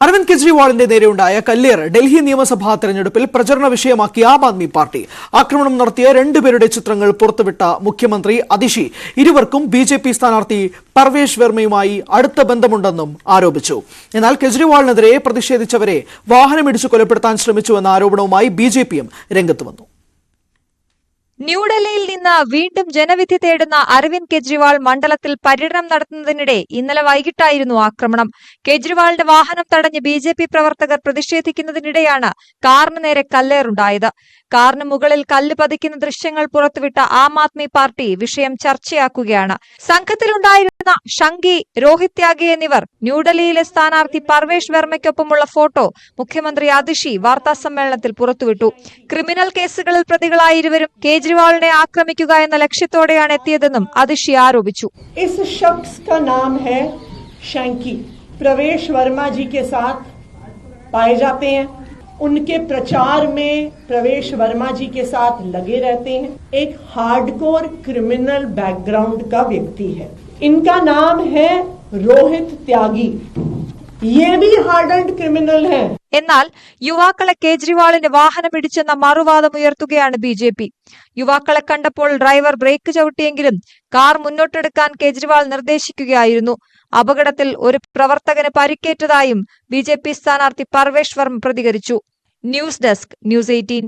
അരവിന്ദ് കെജ്രിവാളിന്റെ നേരെയുണ്ടായ കല്ലേറ് ഡൽഹി നിയമസഭാ തെരഞ്ഞെടുപ്പിൽ പ്രചരണ വിഷയമാക്കി ആം ആദ്മി പാർട്ടി. ആക്രമണം നടത്തിയ രണ്ടുപേരുടെ ചിത്രങ്ങൾ പുറത്തുവിട്ട മുഖ്യമന്ത്രി അതിഷി ഇരുവർക്കും ബിജെപി സ്ഥാനാർത്ഥി പർവേഷ് വർമ്മയുമായി അടുത്ത ബന്ധമുണ്ടെന്നും ആരോപിച്ചു. എന്നാൽ കെജ്രിവാളിനെതിരെ പ്രതിഷേധിച്ചവരെ വാഹനമിടിച്ച് കൊലപ്പെടുത്താൻ ശ്രമിച്ചുവെന്ന ആരോപണവുമായി ബിജെപിയും രംഗത്ത് വന്നു. ന്യൂഡൽഹിയിൽ നിന്ന് വീണ്ടും ജനവിധി തേടുന്ന അരവിന്ദ് കെജ്രിവാൾ മണ്ഡലത്തിൽ പര്യടനം നടത്തുന്നതിനിടെ ഇന്നലെ വൈകിട്ടായിരുന്നു ആക്രമണം. കെജ്രിവാളിന്റെ വാഹനം തടഞ്ഞ് ബിജെപി പ്രവർത്തകർ പ്രതിഷേധിക്കുന്നതിനിടെയാണ് കാറിന് നേരെ കല്ലേറുണ്ടായത്. കാറിന് മുകളിൽ കല്ല് പതിക്കുന്ന ദൃശ്യങ്ങൾ പുറത്തുവിട്ട ആം ആദ്മി പാർട്ടി വിഷയം ചർച്ചയാക്കുകയാണ്. സംഘത്തിലുണ്ടായിരുന്ന ഷങ്കി, രോഹിത് ത്യാഗി എന്നിവർ ന്യൂഡൽഹിയിലെ സ്ഥാനാർത്ഥി പർവേഷ് വർമ്മയ്ക്കൊപ്പമുള്ള ഫോട്ടോ മുഖ്യമന്ത്രി അതിഷി വാർത്താസമ്മേളനത്തിൽ പുറത്തുവിട്ടു. ക്രിമിനൽ കേസുകളിൽ പ്രതികളായ ഇരുവരും കേജ്രിവാളിനെ ആക്രമിക്കുക എന്ന ലക്ഷ്യത്തോടെയാണ് എത്തിയതെന്നും അതിഷി ആരോപിച്ചു. इस शख्स का नाम है शंकी, प्रवेश वर्मा जी के साथ पाए जाते हैं. उनके प्रचार में प्रवेश वर्मा जी के साथ लगे रहते हैं. एक हार्डकोर क्रिमिनल बैकग्राउंड का व्यक्ति है. इनका नाम है रोहित त्यागी. ये भी हार्डन्ड क्रिमिनल है. എന്നാൽ യുവാക്കളെ കേജ്രിവാളിന്റെ വാഹനമിടിച്ചെന്ന മറുവാദമുയർത്തുകയാണ് ബിജെപി. യുവാക്കളെ കണ്ടപ്പോൾ ഡ്രൈവർ ബ്രേക്ക് ചവിട്ടിയെങ്കിലും കാർ മുന്നോട്ടെടുക്കാൻ കേജ്രിവാൾ നിർദ്ദേശിക്കുകയായിരുന്നു. അപകടത്തിൽ ഒരു പ്രവർത്തകന് പരിക്കേറ്റതായും ബിജെപി സ്ഥാനാർത്ഥി പർവേഷ് വർമ്മ പ്രതികരിച്ചു. News desk, news 18.